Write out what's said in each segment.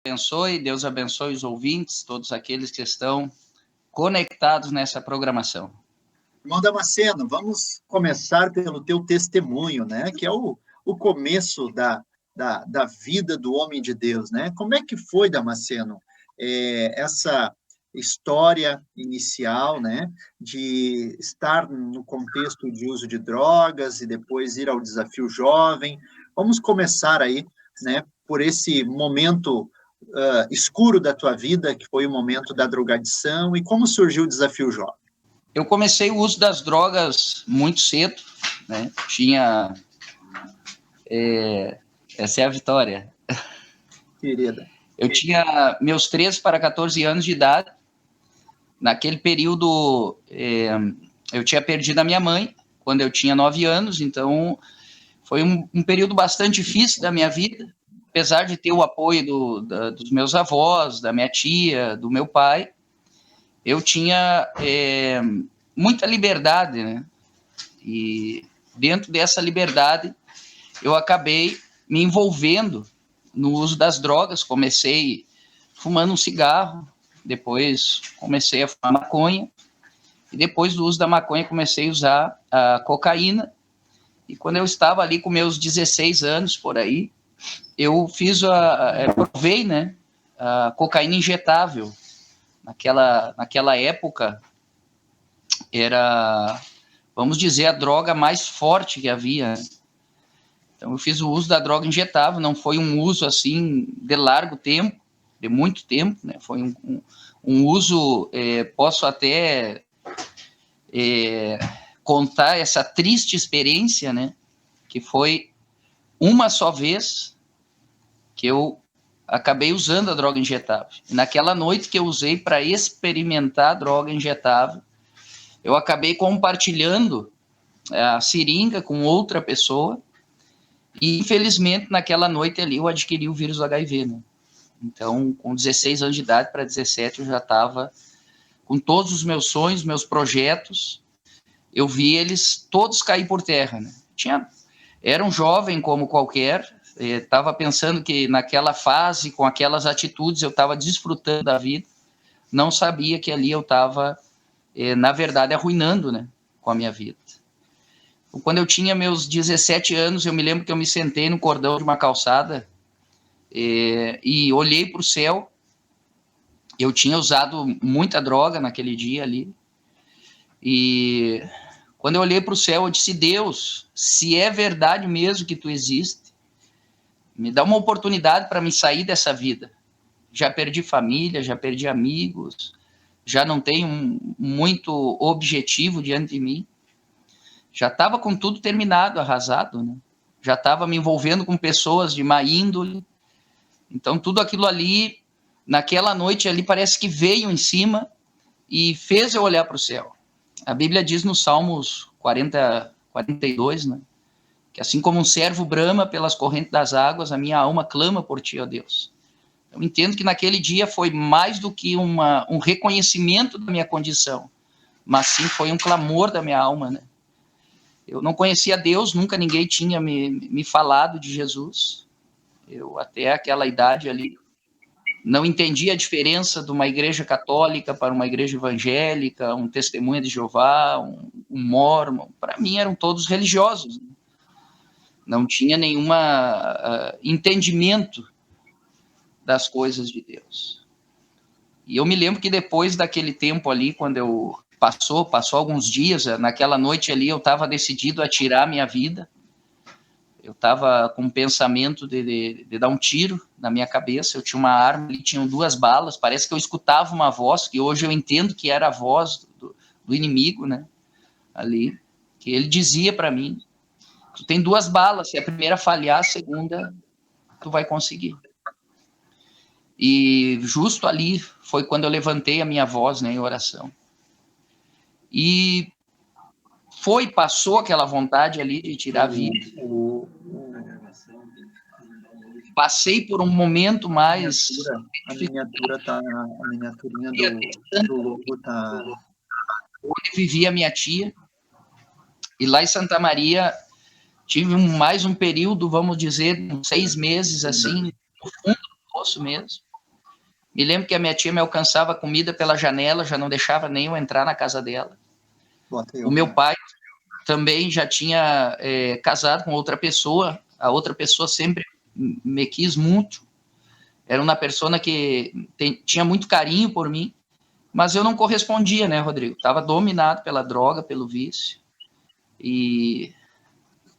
Deus abençoe os ouvintes, todos aqueles que estão conectados nessa programação. Irmão Damasceno, vamos começar pelo teu testemunho, né? Que é o começo da vida do homem de Deus, né? Como é que foi, Damasceno, essa história inicial, né? De estar no contexto de uso de drogas e depois ir ao desafio jovem. Vamos começar aí, né? Por esse momento escuro da tua vida, que foi o momento da drogadição, e como surgiu o desafio jovem. Eu comecei o uso das drogas muito cedo, né? Essa é a vitória. Querida. Eu tinha meus 13 para 14 anos de idade. Naquele período, eu tinha perdido a minha mãe quando eu tinha 9 anos, então foi um período bastante difícil da minha vida, apesar de ter o apoio dos meus avós, da minha tia, do meu pai. Eu tinha muita liberdade, né? E dentro dessa liberdade, eu acabei me envolvendo no uso das drogas. Comecei fumando um cigarro, depois comecei a fumar maconha, e depois do uso da maconha comecei a usar a cocaína. E quando eu estava ali com meus 16 anos, por aí, eu provei, né, a cocaína injetável. Naquela época, era, vamos dizer, a droga mais forte que havia. Então, eu fiz o uso da droga injetável, não foi um uso, assim, de largo tempo, de muito tempo, né? Foi um uso, posso até contar essa triste experiência, né? Que foi uma só vez que eu acabei usando a droga injetável. E naquela noite que eu usei para experimentar a droga injetável, eu acabei compartilhando a seringa com outra pessoa e, infelizmente, naquela noite ali eu adquiri o vírus do HIV, né? Então, com 16 anos de idade para 17, eu já estava com todos os meus sonhos, meus projetos. Eu vi eles todos cair por terra, né? Era um jovem como qualquer, estava pensando que naquela fase, com aquelas atitudes, eu estava desfrutando da vida, não sabia que ali eu estava, na verdade, arruinando, né, com a minha vida. Quando eu tinha meus 17 anos, eu me lembro que eu me sentei no cordão de uma calçada e olhei para o céu. Eu tinha usado muita droga naquele dia ali, e quando eu olhei para o céu, eu disse: Deus, se é verdade mesmo que tu existe, me dá uma oportunidade para me sair dessa vida. Já perdi família, já perdi amigos, já não tenho muito objetivo diante de mim. Já estava com tudo terminado, arrasado, né? Já estava me envolvendo com pessoas de má índole. Então, tudo aquilo ali, naquela noite ali, parece que veio em cima e fez eu olhar para o céu. A Bíblia diz no Salmos 42, né? Que assim como um servo brama pelas correntes das águas, a minha alma clama por ti, ó Deus. Eu entendo que naquele dia foi mais do que um reconhecimento da minha condição, mas sim foi um clamor da minha alma, né? Eu não conhecia Deus, nunca ninguém tinha me falado de Jesus. Eu, até aquela idade ali, não entendia a diferença de uma igreja católica para uma igreja evangélica, um testemunha de Jeová, um mórmon. Para mim eram todos religiosos, né? Não tinha nenhum entendimento das coisas de Deus. E eu me lembro que depois daquele tempo ali, quando eu passou alguns dias, naquela noite ali eu estava decidido a tirar a minha vida. Eu estava com o pensamento de dar um tiro na minha cabeça. Eu tinha uma arma ali, tinham 2 balas. Parece que eu escutava uma voz, que hoje eu entendo que era a voz do inimigo, né? Ali, que ele dizia para mim: tu tem 2 balas, se a primeira falhar, a segunda tu vai conseguir. E justo ali foi quando eu levantei a minha voz, né, em oração. E passou aquela vontade ali de tirar a vida. Passei por um momento mais... A miniaturinha do logo tá... Onde vivia minha tia. E lá em Santa Maria tive mais um período, vamos dizer, 6 meses, assim, no fundo do poço mesmo. Me lembro que a minha tia me alcançava comida pela janela, já não deixava nem eu entrar na casa dela. O meu pai também já tinha casado com outra pessoa, a outra pessoa sempre me quis muito, era uma pessoa que tinha muito carinho por mim, mas eu não correspondia, né, Rodrigo? Estava dominado pela droga, pelo vício, e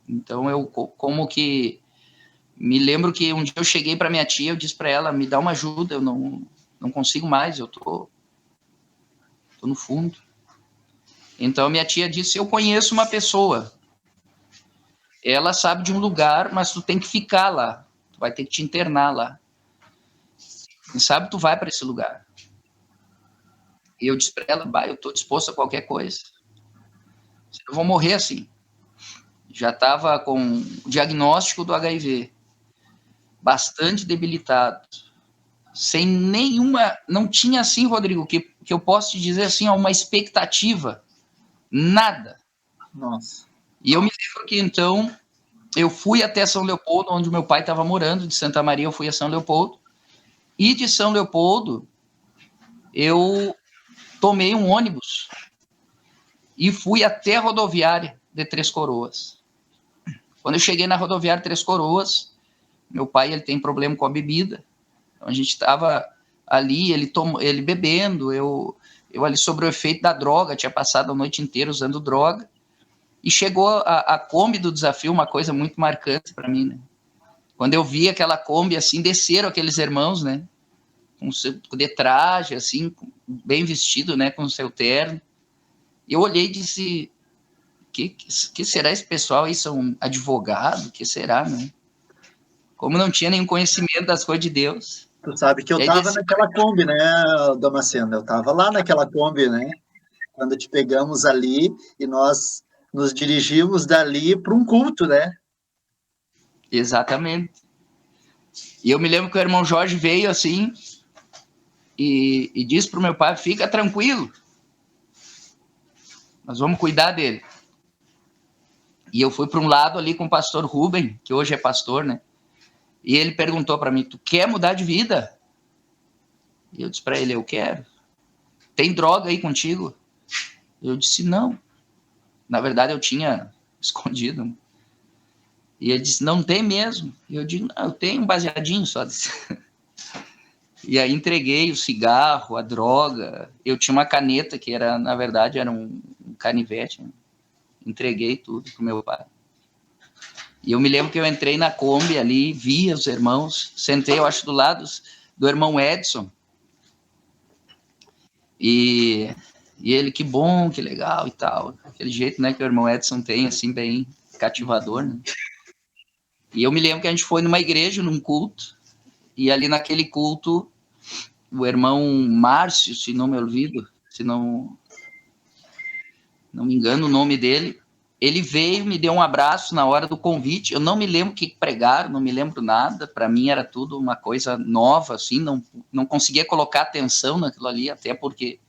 então eu como que me lembro que um dia eu cheguei para minha tia, eu disse para ela, me dá uma ajuda, eu não consigo mais, eu tô no fundo. Então minha tia disse, eu conheço uma pessoa, ela sabe de um lugar, mas tu tem que ficar lá, tu vai ter que te internar lá. Quem sabe tu vai para esse lugar. E eu disse para ela, eu estou disposto a qualquer coisa. Eu vou morrer assim. Já estava com o diagnóstico do HIV, bastante debilitado, sem nenhuma, não tinha assim, Rodrigo, que eu posso te dizer assim, uma expectativa, nada. Nossa. E eu me lembro que então eu fui até São Leopoldo, onde meu pai estava morando, de Santa Maria eu fui a São Leopoldo, e de São Leopoldo eu tomei um ônibus e fui até a rodoviária de Três Coroas. Quando eu cheguei na rodoviária Três Coroas, meu pai ele tem problema com a bebida, então a gente estava ali, ele bebendo, eu ali sobre o efeito da droga, tinha passado a noite inteira usando droga, e chegou a Kombi do desafio, uma coisa muito marcante para mim, né? Quando eu vi aquela Kombi, assim, desceram aqueles irmãos, né? De traje, assim, bem vestido, né? Com o seu terno. E eu olhei e disse, que será esse pessoal aí? São advogados? Que será, né? Como não tinha nenhum conhecimento das coisas de Deus. Tu sabe que eu estava naquela Kombi, né, Damasceno? Eu estava lá naquela Kombi, né? Quando te pegamos ali e nós nos dirigimos dali para um culto, né? Exatamente. E eu me lembro que o irmão Jorge veio assim e disse para o meu pai, fica tranquilo, nós vamos cuidar dele. E eu fui para um lado ali com o pastor Rubem, que hoje é pastor, né? E ele perguntou para mim, tu quer mudar de vida? E eu disse para ele, eu quero. Tem droga aí contigo? Eu disse, não. Na verdade, eu tinha escondido. E ele disse, não tem mesmo. E eu disse, não, eu tenho um baseadinho só. E aí entreguei o cigarro, a droga. Eu tinha uma caneta que era, na verdade, era um canivete. Né? Entreguei tudo pro meu pai. E eu me lembro que eu entrei na Kombi ali, vi os irmãos, sentei, eu acho, do lado do irmão Edson. E ele, que bom, que legal e tal. Aquele jeito, né, que o irmão Edson tem, assim, bem cativador, né? E eu me lembro que a gente foi numa igreja, num culto, e ali naquele culto, o irmão Márcio, se não me olvido, se não me engano o nome dele, ele veio, me deu um abraço na hora do convite, eu não me lembro o que pregaram, não me lembro nada, para mim era tudo uma coisa nova, assim, não conseguia colocar atenção naquilo ali, até porque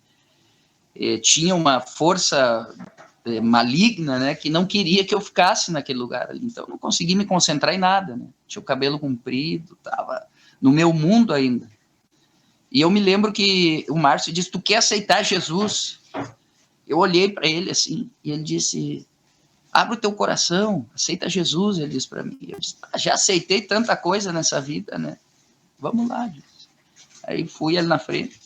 tinha uma força maligna, né, que não queria que eu ficasse naquele lugar ali, então não consegui me concentrar em nada, né, tinha o cabelo comprido, estava no meu mundo ainda, e eu me lembro que o Márcio disse, tu quer aceitar Jesus? Eu olhei para ele assim, e ele disse, abre o teu coração, aceita Jesus, ele disse para mim, eu disse, já aceitei tanta coisa nessa vida, né, vamos lá, disse. Aí fui ali na frente,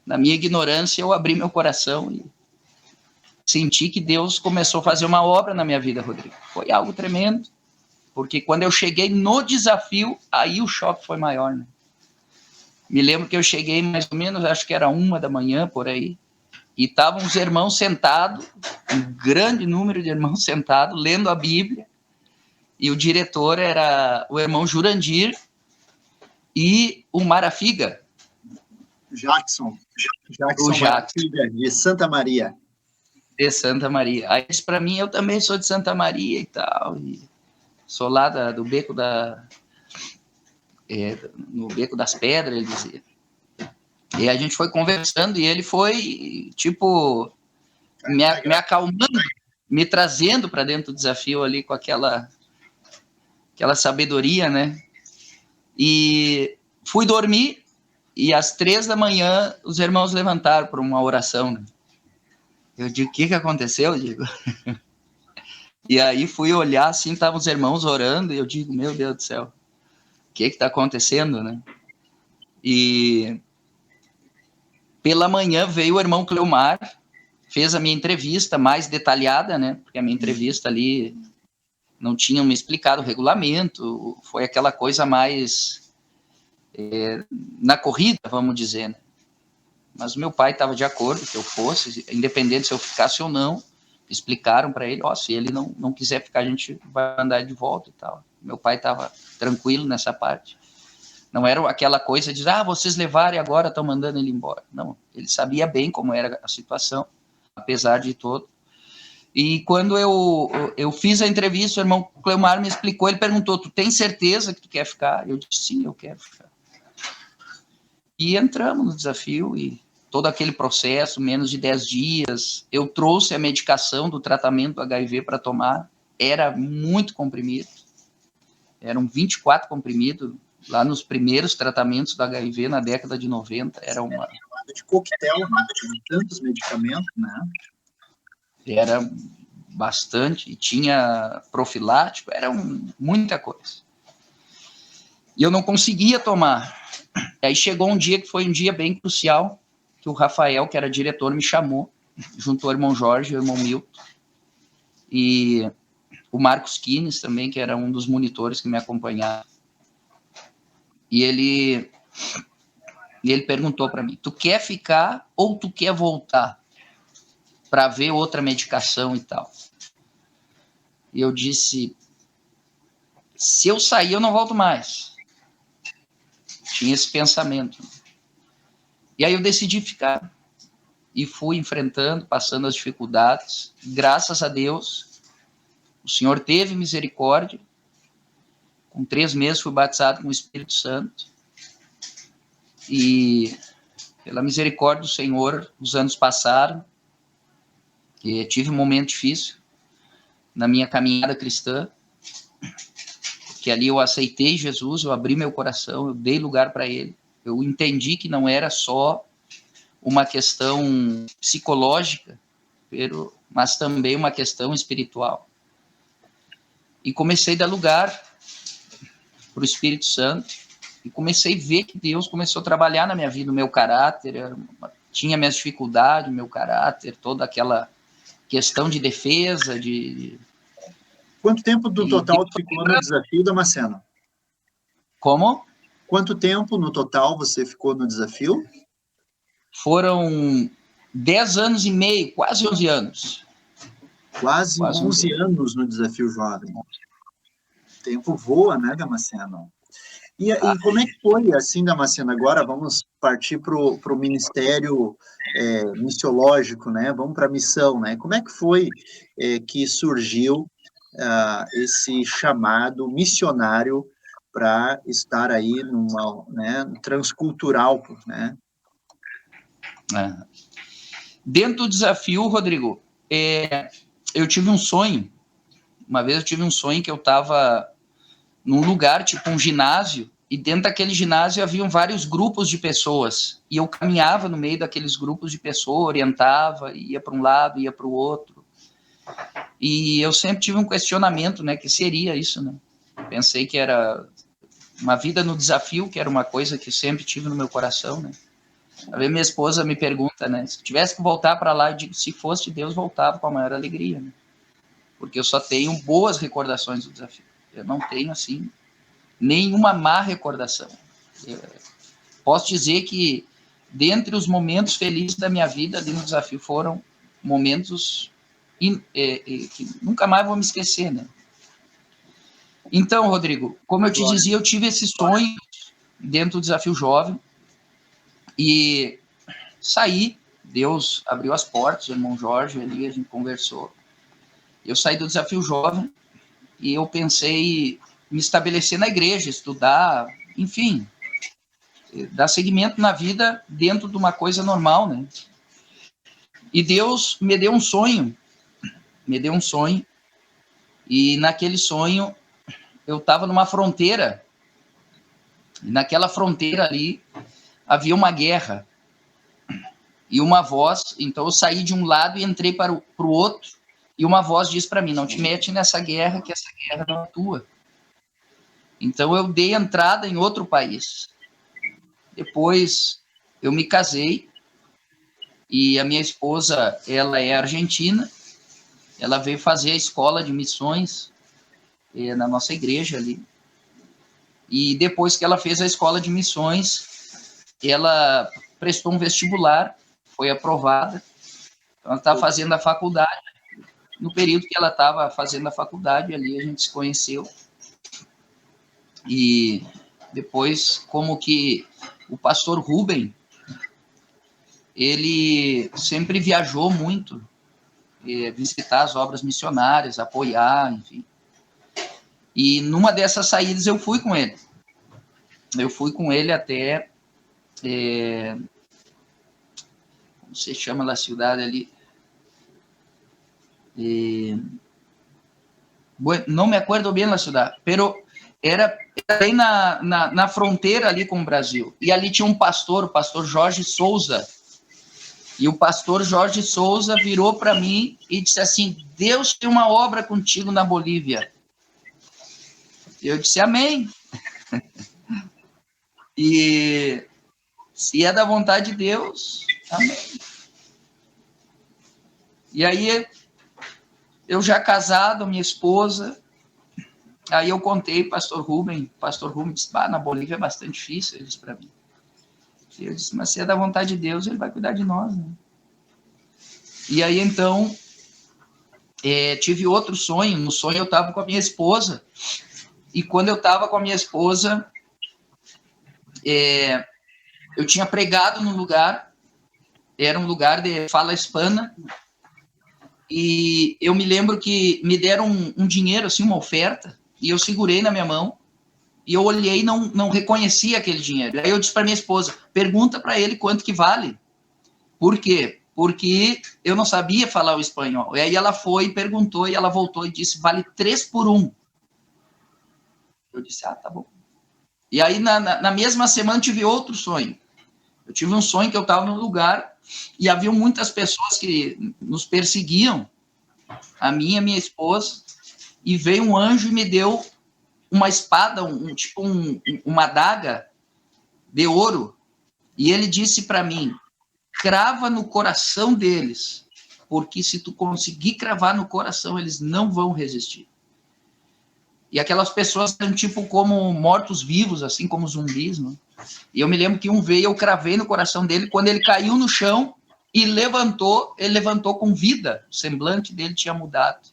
na minha ignorância eu abri meu coração e senti que Deus começou a fazer uma obra na minha vida, Rodrigo. Foi algo tremendo, porque quando eu cheguei no desafio, aí o choque foi maior, né? Me lembro que eu cheguei mais ou menos, acho que era 1h por aí, e estavam os irmãos sentados, um grande número de irmãos sentados, lendo a Bíblia, e o diretor era o irmão Jurandir e o Marafiga. Jackson Marafiga, de Santa Maria. De Santa Maria. Aí disse para mim, eu também sou de Santa Maria e tal, e sou lá do Beco no Beco das Pedras, ele dizia. E a gente foi conversando e ele foi, tipo, me acalmando, me trazendo para dentro do desafio ali com aquela sabedoria, né? E fui dormir, E às 3 da manhã, os irmãos levantaram para uma oração, né? Eu digo, o que aconteceu? Eu digo. E aí fui olhar, assim, estavam os irmãos orando, e eu digo, meu Deus do céu, o que está acontecendo, né? E pela manhã veio o irmão Cleomar, fez a minha entrevista mais detalhada, né? Porque a minha entrevista ali não tinham me explicado o regulamento, foi aquela coisa mais na corrida, vamos dizer, né? Mas o meu pai estava de acordo que eu fosse, independente se eu ficasse ou não. Explicaram para ele, se ele não quiser ficar, a gente vai mandar de volta e tal. Meu pai estava tranquilo nessa parte. Não era aquela coisa de, vocês levaram e agora estão mandando ele embora. Não, ele sabia bem como era a situação, apesar de tudo. E quando eu fiz a entrevista, o irmão Cleomar me explicou, ele perguntou, tu tem certeza que tu quer ficar? Eu disse, sim, eu quero ficar. E entramos no desafio e todo aquele processo, menos de 10 dias, eu trouxe a medicação do tratamento do HIV para tomar, era muito comprimido, eram 24 comprimidos, lá nos primeiros tratamentos do HIV, na década de 90, era uma... de coquetel, né? Tinha tantos medicamentos, né? Era bastante, tinha profilático, era muita coisa. E eu não conseguia tomar. Aí chegou um dia que foi um dia bem crucial, que o Rafael, que era diretor, me chamou, junto ao irmão Jorge e ao irmão Milton, e o Marcos Kines também, que era um dos monitores que me acompanhava. E ele perguntou para mim, tu quer ficar ou tu quer voltar para ver outra medicação e tal? E eu disse, se eu sair, eu não volto mais. Tinha esse pensamento. E aí eu decidi ficar. E fui enfrentando, passando as dificuldades. Graças a Deus, o Senhor teve misericórdia. Com 3 meses fui batizado com o Espírito Santo. E pela misericórdia do Senhor, os anos passaram. E tive um momento difícil na minha caminhada cristã. Que ali eu aceitei Jesus, eu abri meu coração, eu dei lugar para ele. Eu entendi que não era só uma questão psicológica, mas também uma questão espiritual. E comecei a dar lugar para o Espírito Santo, e comecei a ver que Deus começou a trabalhar na minha vida, o meu caráter, tinha minhas dificuldades, o meu caráter, toda aquela questão de defesa, Quanto tempo do total tu ficou no desafio, Damasceno? Como? Quanto tempo no total você ficou no desafio? Foram 10 anos e meio, quase 11 anos. Quase 11 anos no desafio jovem. O tempo voa, né, Damasceno? E como é que foi, assim, Damasceno? Agora vamos partir para o ministério missiológico, né? Vamos para a missão, né? Como é que foi que surgiu esse chamado missionário para estar aí transcultural, né? Dentro do desafio, Rodrigo, eu tive um sonho. Uma vez eu tive um sonho que eu estava num lugar, tipo um ginásio, e dentro daquele ginásio haviam vários grupos de pessoas, e eu caminhava no meio daqueles grupos de pessoas, orientava, ia para um lado, ia para o outro, e eu sempre tive um questionamento, né, que seria isso, né? Pensei que era uma vida no desafio, que era uma coisa que sempre tive no meu coração, né? Aí minha esposa me pergunta, né, se tivesse que voltar para lá, eu digo, se fosse de Deus, voltava com a maior alegria, né? Porque eu só tenho boas recordações do desafio. Eu não tenho, assim, nenhuma má recordação. Posso dizer que, dentre os momentos felizes da minha vida, ali no desafio, foram momentos que nunca mais vou me esquecer, né? Então, Rodrigo, como eu te dizia, eu tive esse sonho dentro do desafio jovem e saí, Deus abriu as portas, o irmão Jorge ali, a gente conversou. Eu saí do desafio jovem e eu pensei me estabelecer na igreja, estudar, enfim, dar seguimento na vida dentro de uma coisa normal, né? E Deus me deu um sonho, e naquele sonho eu estava numa fronteira, e naquela fronteira ali havia uma guerra. E uma voz, então eu saí de um lado e entrei para o outro, e uma voz disse para mim, não te mete nessa guerra, que essa guerra não é tua. Então eu dei entrada em outro país. Depois eu me casei, e a minha esposa, ela é argentina, ela veio fazer a escola de missões na nossa igreja ali. E depois que ela fez a escola de missões, ela prestou um vestibular, foi aprovada. Então ela está fazendo a faculdade. No período que ela estava fazendo a faculdade, ali a gente se conheceu. E depois, como que o pastor Rubem, ele sempre viajou muito, visitar as obras missionárias, apoiar, enfim. E numa dessas saídas eu fui com ele. Eu fui com ele até... como se chama a cidade ali? Não me acuerdo bem a cidade, pero era bem na fronteira ali com o Brasil. E ali tinha um pastor, o pastor Jorge Souza. E o pastor Jorge Souza virou para mim e disse assim, Deus tem uma obra contigo na Bolívia. Eu disse, amém. E se é da vontade de Deus, amém. E aí, eu já casado, minha esposa, aí eu contei pastor Rubem disse, na Bolívia é bastante difícil, ele disse para mim. Eu disse, mas se é da vontade de Deus, ele vai cuidar de nós, né? E aí, então, tive outro sonho. No sonho eu estava com a minha esposa, e quando eu estava com a minha esposa, eu tinha pregado num lugar, era um lugar de fala hispana, e eu me lembro que me deram um dinheiro, assim, uma oferta, e eu segurei na minha mão, e eu olhei e não reconheci aquele dinheiro. Aí eu disse para minha esposa, pergunta para ele quanto que vale. Por quê? Porque eu não sabia falar o espanhol. E aí ela foi e perguntou, e ela voltou e disse, vale 3 por 1. Eu disse, tá bom. E aí, na mesma semana, tive outro sonho. Eu tive um sonho que eu estava num lugar e havia muitas pessoas que nos perseguiam, a mim e a minha esposa, e veio um anjo e me deu uma espada, uma adaga de ouro, e ele disse para mim, crava no coração deles, porque se tu conseguir cravar no coração, eles não vão resistir. E aquelas pessoas eram tipo como mortos-vivos, assim como zumbis, né? E eu me lembro que um veio, eu cravei no coração dele, quando ele caiu no chão e levantou, ele levantou com vida, o semblante dele tinha mudado.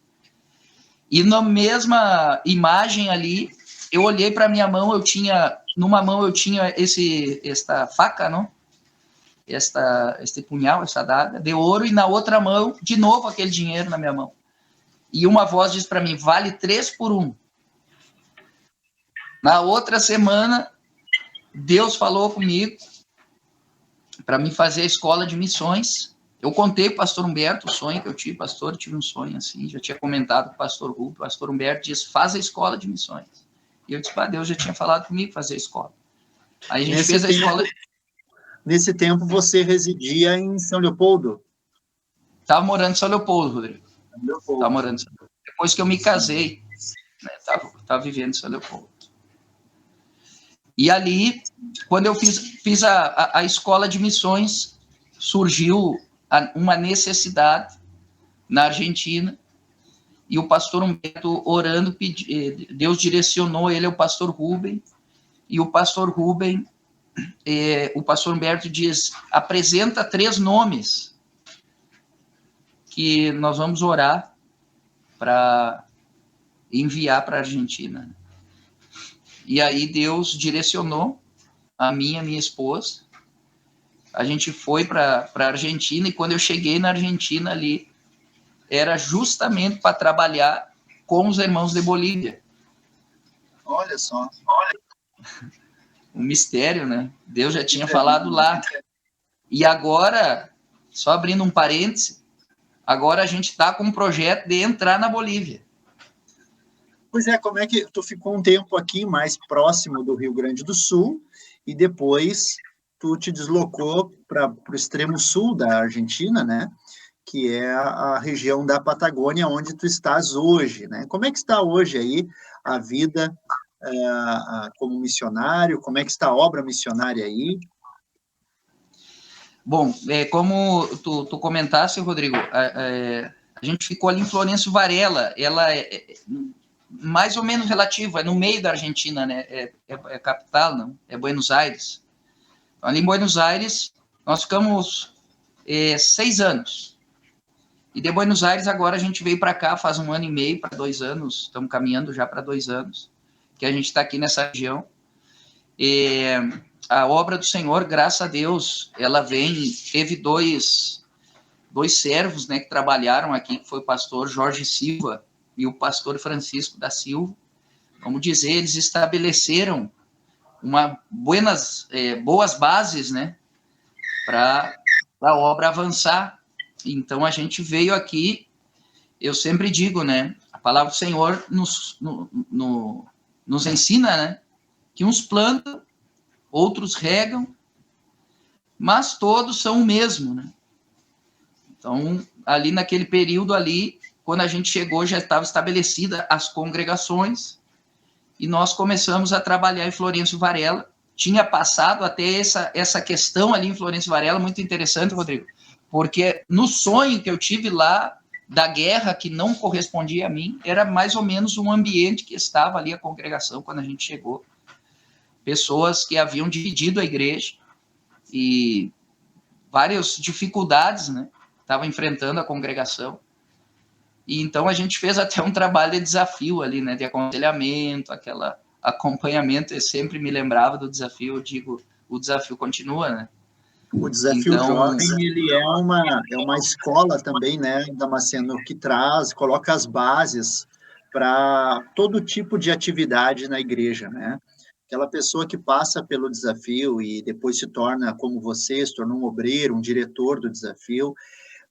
E na mesma imagem ali, eu olhei para minha mão, numa mão eu tinha esta faca, não? Este punhal, essa adaga de ouro, e na outra mão, de novo, aquele dinheiro na minha mão. E uma voz diz para mim, vale 3 por 1. Na outra semana, Deus falou comigo para mim fazer a escola de missões. Eu contei para o pastor Humberto o sonho que eu tive, pastor, eu tive um sonho assim, já tinha comentado com o pastor Rubem, o pastor Humberto disse, faz a escola de missões. E eu disse, Deus já tinha falado comigo fazer a escola. Aí a gente fez a escola... Nesse tempo, você residia em São Leopoldo? Estava morando em São Leopoldo, Rodrigo. Estava morando em São Leopoldo. Depois que eu me casei, né, estava vivendo em São Leopoldo. E ali, quando eu fiz a escola de missões, surgiu uma necessidade na Argentina, e o pastor Humberto orando, Deus direcionou ele ao pastor Rubem, e o pastor Rubem, o pastor Humberto diz, apresenta 3 nomes que nós vamos orar para enviar para a Argentina. E aí Deus direcionou a mim e a minha esposa. A gente foi para a Argentina, e quando eu cheguei na Argentina ali, era justamente para trabalhar com os irmãos de Bolívia. Olha só. Um mistério, né? Deus já tinha falado lá. E agora, só abrindo um parêntese, agora a gente está com um projeto de entrar na Bolívia. Pois é, como é que tu ficou um tempo aqui mais próximo do Rio Grande do Sul e depois tu te deslocou para o extremo sul da Argentina, né? Que é a região da Patagônia, onde tu estás hoje, né? Como é que está hoje aí a vida como missionário? Como é que está a obra missionária aí? Bom, como tu comentaste, Rodrigo, a gente ficou ali em Florencio Varela, ela é mais ou menos relativa, é no meio da Argentina, né? É capital, não? É Buenos Aires. Então, ali em Buenos Aires, nós ficamos 6 anos. E de Buenos Aires, agora a gente veio para cá faz 1 ano e meio, para 2 anos, estamos caminhando já para 2 anos, que a gente está aqui nessa região. E a obra do Senhor, graças a Deus, ela teve dois servos, né, que trabalharam aqui, que foi o pastor Jorge Silva e o pastor Francisco da Silva. Vamos dizer, eles estabeleceram boas bases, né, para a obra avançar. Então, a gente veio aqui, eu sempre digo, né, a palavra do Senhor nos ensina, né, que uns plantam, outros regam, mas todos são o mesmo, né? Então, ali naquele período ali, quando a gente chegou, já estava estabelecida as congregações, e nós começamos a trabalhar em Florencio Varela. Tinha passado até essa questão ali em Florencio Varela, muito interessante, Rodrigo, porque no sonho que eu tive lá, da guerra que não correspondia a mim, era mais ou menos um ambiente que estava ali a congregação quando a gente chegou. Pessoas que haviam dividido a igreja e várias dificuldades, né? Estava enfrentando a congregação. E então a gente fez até um trabalho de desafio ali, né? De aconselhamento, aquela acompanhamento. Eu sempre me lembrava do desafio, eu digo, o desafio continua, né? O Desafio Então, Jovem, ele é uma escola também, né, Damasceno, que coloca as bases para todo tipo de atividade na igreja, né? Aquela pessoa que passa pelo desafio e depois se torna, como você, se torna um obreiro, um diretor do desafio,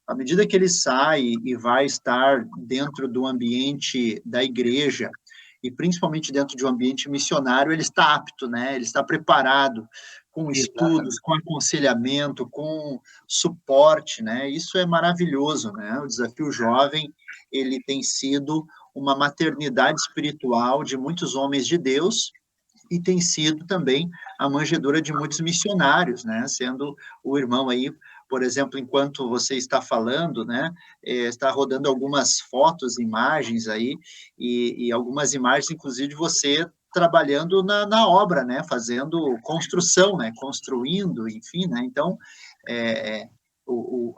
à medida que ele sai e vai estar dentro do ambiente da igreja, e principalmente dentro de um ambiente missionário, ele está apto, né? Ele está preparado com estudos, com aconselhamento, com suporte, né? Isso é maravilhoso, né? O Desafio Jovem, ele tem sido uma maternidade espiritual de muitos homens de Deus e tem sido também a manjedoura de muitos missionários, né? Sendo o irmão aí, por exemplo, enquanto você está falando, né? Está rodando algumas fotos, imagens aí, e algumas imagens, inclusive, de você trabalhando na obra, né? Fazendo construção, né? Construindo, enfim, né? Então,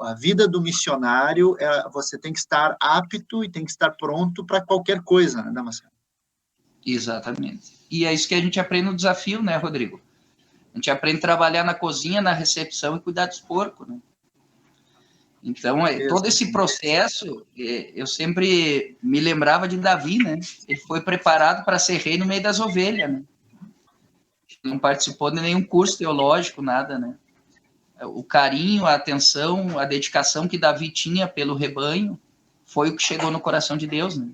a vida do missionário, você tem que estar apto e tem que estar pronto para qualquer coisa, né, Damasceno? exatamente. E é isso que a gente aprende no desafio, né, Rodrigo? A gente aprende a trabalhar na cozinha, na recepção e cuidar dos porcos, né? Então, todo esse processo, eu sempre me lembrava de Davi, né? Ele foi preparado para ser rei no meio das ovelhas, né? Não participou de nenhum curso teológico, nada, né? O carinho, a atenção, a dedicação que Davi tinha pelo rebanho foi o que chegou no coração de Deus, né?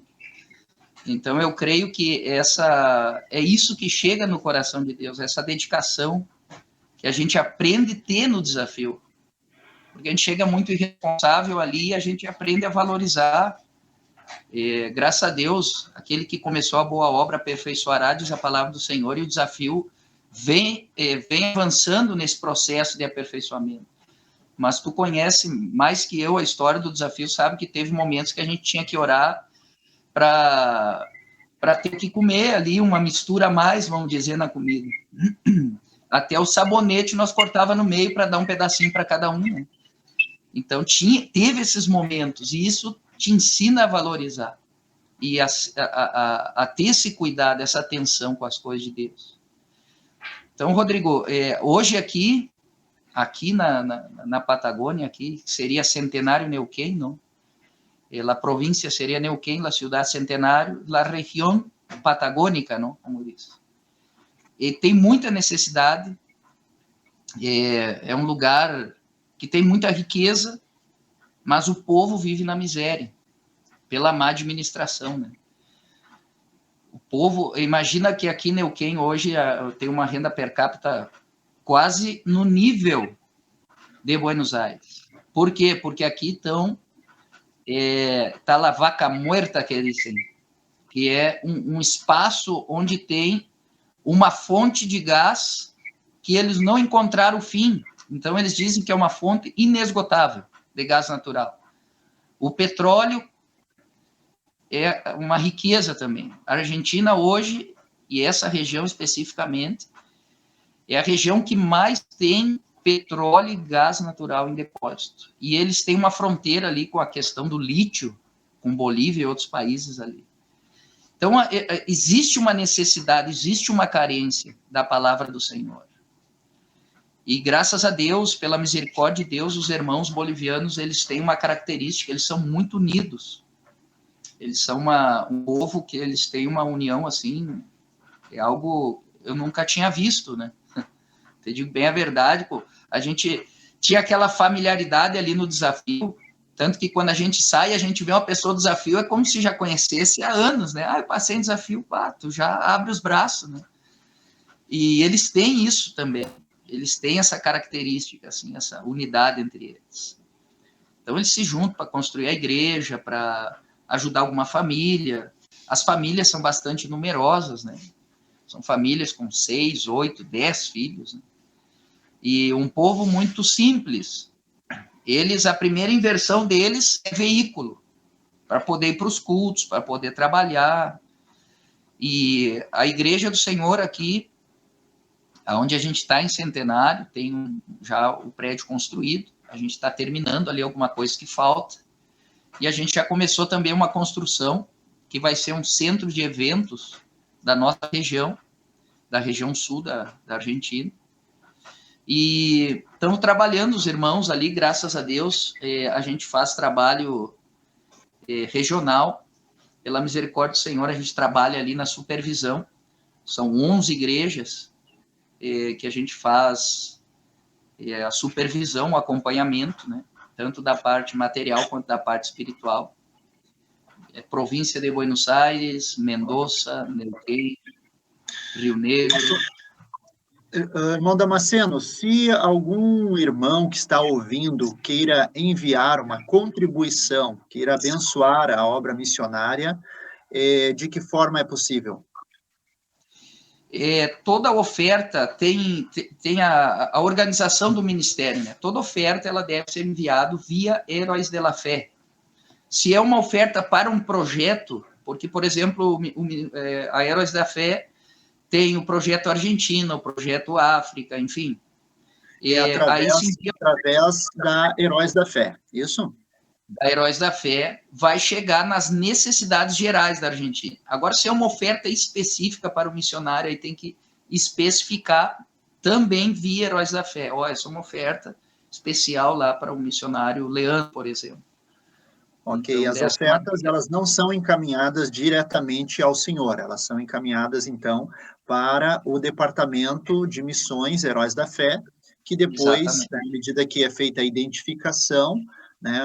Então, eu creio que é isso que chega no coração de Deus, essa dedicação que a gente aprende a ter no desafio. Porque a gente chega muito irresponsável ali e a gente aprende a valorizar. Graças a Deus, aquele que começou a boa obra aperfeiçoará, diz a palavra do Senhor, e o desafio vem avançando nesse processo de aperfeiçoamento. Mas tu conhece mais que eu a história do desafio, sabe que teve momentos que a gente tinha que orar para ter que comer ali uma mistura a mais, vamos dizer, na comida. Até o sabonete nós cortava no meio para dar um pedacinho para cada um, né? Então, teve esses momentos, e isso te ensina a valorizar e a ter esse cuidado, essa atenção com as coisas de Deus. Então, Rodrigo, hoje aqui na Patagônia, aqui seria Centenário Neuquén, não? A província seria Neuquén, a cidade Centenário, a região patagônica, não? Como diz. E tem muita necessidade, é um lugar que tem muita riqueza, mas o povo vive na miséria, pela má administração, né? O povo, imagina que aqui em Neuquén hoje tem uma renda per capita quase no nível de Buenos Aires. Por quê? Porque aqui estão tá la vaca muerta, que dizem, que é um espaço onde tem uma fonte de gás que eles não encontraram o fim. Então, eles dizem que é uma fonte inesgotável de gás natural. O petróleo é uma riqueza também. A Argentina hoje, e essa região especificamente, é a região que mais tem petróleo e gás natural em depósito. E eles têm uma fronteira ali com a questão do lítio, com Bolívia e outros países ali. Então, existe uma necessidade, existe uma carência da palavra do Senhor. E graças a Deus, pela misericórdia de Deus, os irmãos bolivianos, eles têm uma característica, eles são muito unidos. Eles são um povo que eles têm uma união, assim, é algo eu nunca tinha visto, né? Te digo bem a verdade, pô, a gente tinha aquela familiaridade ali no desafio, tanto que quando a gente sai, a gente vê uma pessoa do desafio, é como se já conhecesse há anos, né? Eu passei em desafio, tu já abre os braços, né? E eles têm isso também. Eles têm essa característica, assim, essa unidade entre eles. Então, eles se juntam para construir a igreja, para ajudar alguma família. As famílias são bastante numerosas, né? São famílias com 6, 8, 10 filhos, né? E um povo muito simples. A primeira inversão deles é veículo, para poder ir para os cultos, para poder trabalhar. E a igreja do Senhor aqui, onde a gente está em Centenário, tem já o prédio construído, a gente está terminando ali alguma coisa que falta, e a gente já começou também uma construção que vai ser um centro de eventos da nossa região, da região sul da Argentina, e estamos trabalhando, os irmãos ali, graças a Deus, a gente faz trabalho regional, pela misericórdia do Senhor, a gente trabalha ali na supervisão, são 11 igrejas que a gente faz a supervisão, o acompanhamento, né, tanto da parte material quanto da parte espiritual. Província de Buenos Aires, Mendoza, Neuquén, Rio Negro. Irmão Damasceno, se algum irmão que está ouvindo queira enviar uma contribuição, queira abençoar a obra missionária, de que forma é possível? Toda oferta tem a organização do ministério, né? Toda oferta ela deve ser enviada via Heróis de la Fé. Se é uma oferta para um projeto, porque, por exemplo, a Heróis da Fé tem o projeto Argentina, o projeto África, enfim. Através da Heróis da Fé, isso? Da Heróis da Fé vai chegar nas necessidades gerais da Argentina. Agora, se é uma oferta específica para o missionário, aí tem que especificar também via Heróis da Fé. Essa é uma oferta especial lá para o missionário Leandro, por exemplo. Ok, então, as ofertas, elas não são encaminhadas diretamente ao Senhor, elas são encaminhadas, então, para o Departamento de Missões Heróis da Fé, que depois, à medida que é feita a identificação, né,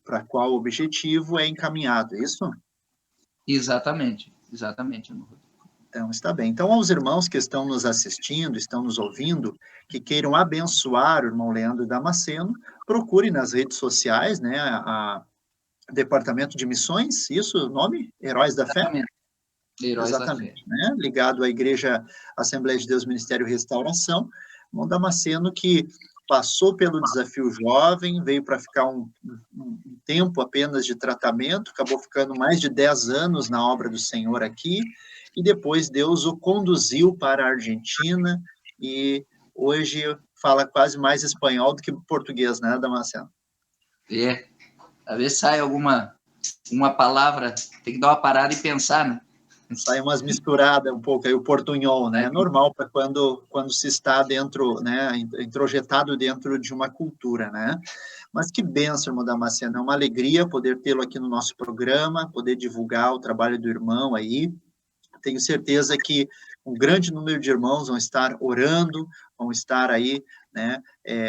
para qual objetivo é encaminhado, isso? Exatamente. Então, está bem. Então, aos irmãos que estão nos assistindo, estão nos ouvindo, que queiram abençoar o irmão Leandro Damasceno, procure nas redes sociais, né, Departamento de Missões, isso o nome? Heróis da Fé? Heróis Exatamente, da Fé. né? Ligado à Igreja Assembleia de Deus Ministério Restauração, irmão Damasceno que passou pelo desafio jovem, veio para ficar um tempo apenas de tratamento, acabou ficando mais de 10 anos na obra do Senhor aqui, e depois Deus o conduziu para a Argentina, e hoje fala quase mais espanhol do que português, né, Damasceno? Às vezes sai uma palavra, tem que dar uma parada e pensar, né? Sai umas misturadas um pouco, aí o portunhol, né? É normal para quando se está dentro, né? Introjetado dentro de uma cultura, né? Mas que bênção, irmão Damasceno, é uma alegria poder tê-lo aqui no nosso programa, poder divulgar o trabalho do irmão aí. Tenho certeza que um grande número de irmãos vão estar orando, vão estar aí, né?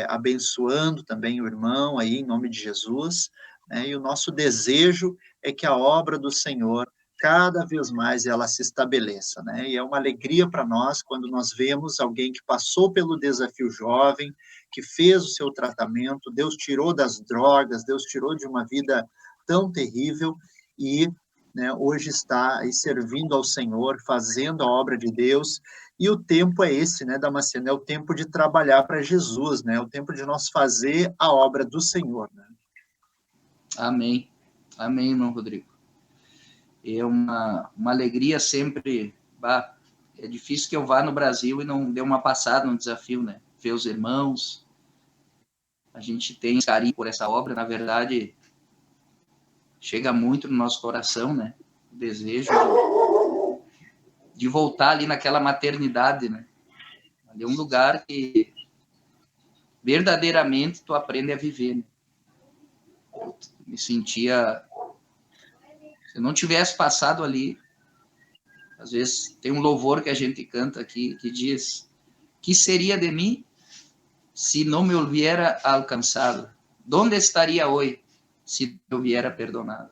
Abençoando também o irmão aí, em nome de Jesus, né? E o nosso desejo é que a obra do Senhor cada vez mais ela se estabeleça, né? E é uma alegria para nós quando nós vemos alguém que passou pelo desafio jovem, que fez o seu tratamento, Deus tirou das drogas, Deus tirou de uma vida tão terrível e, né, hoje está aí servindo ao Senhor, fazendo a obra de Deus. E o tempo é esse, né, Damasceno? É o tempo de trabalhar para Jesus, né? É o tempo de nós fazer a obra do Senhor, né? Amém. Amém, irmão Rodrigo. É uma alegria sempre. Bah, é difícil que eu vá no Brasil e não dê uma passada no desafio, né? Ver os irmãos. A gente tem carinho por essa obra, na verdade, chega muito no nosso coração, né? O desejo de voltar ali naquela maternidade, né? Ali é um lugar que verdadeiramente tu aprende a viver, né? Eu me sentia... Se eu não tivesse passado ali, às vezes tem um louvor que a gente canta aqui que diz: que seria de mim se não me hubiera alcançado? ¿Dónde estaria hoje se eu viera perdonado?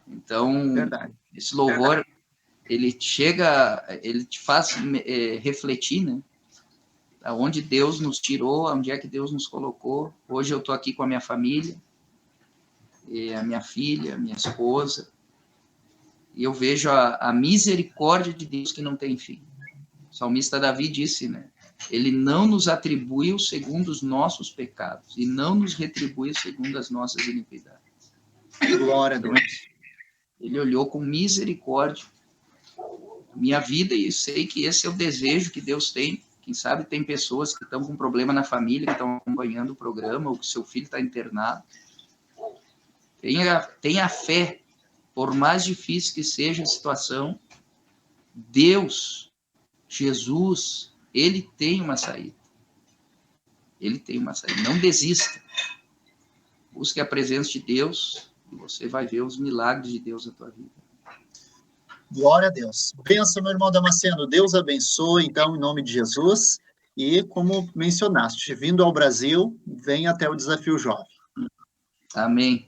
Então, Verdade. esse louvor, ele chega, ele te faz refletir, né? Aonde Deus nos tirou, onde é que Deus nos colocou. Hoje eu estou aqui com a minha família, a minha filha, a minha esposa, e eu vejo a misericórdia de Deus que não tem fim. O salmista Davi disse, né? Ele não nos atribuiu segundo os nossos pecados e não nos retribuiu segundo as nossas iniquidades. Glória a Deus. Ele olhou com misericórdia minha vida e eu sei que esse é o desejo que Deus tem. Quem sabe tem pessoas que estão com problema na família, que estão acompanhando o programa, ou que seu filho está internado. Tenha fé, por mais difícil que seja a situação, Deus, Jesus, ele tem uma saída. Ele tem uma saída. Não desista. Busque a presença de Deus e você vai ver os milagres de Deus na tua vida. Glória a Deus. Benção, meu irmão Damasceno. Deus abençoe, então, em nome de Jesus. E, como mencionaste, vindo ao Brasil, vem até o Desafio Jovem. Amém.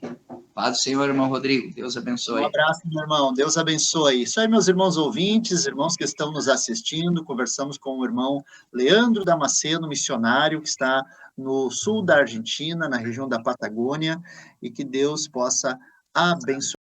Paz do Senhor, irmão Rodrigo. Deus abençoe. Um abraço, meu irmão. Deus abençoe. Isso aí, meus irmãos ouvintes, irmãos que estão nos assistindo. Conversamos com o irmão Leandro Damasceno, missionário, que está no sul da Argentina, na região da Patagônia, e que Deus possa abençoar.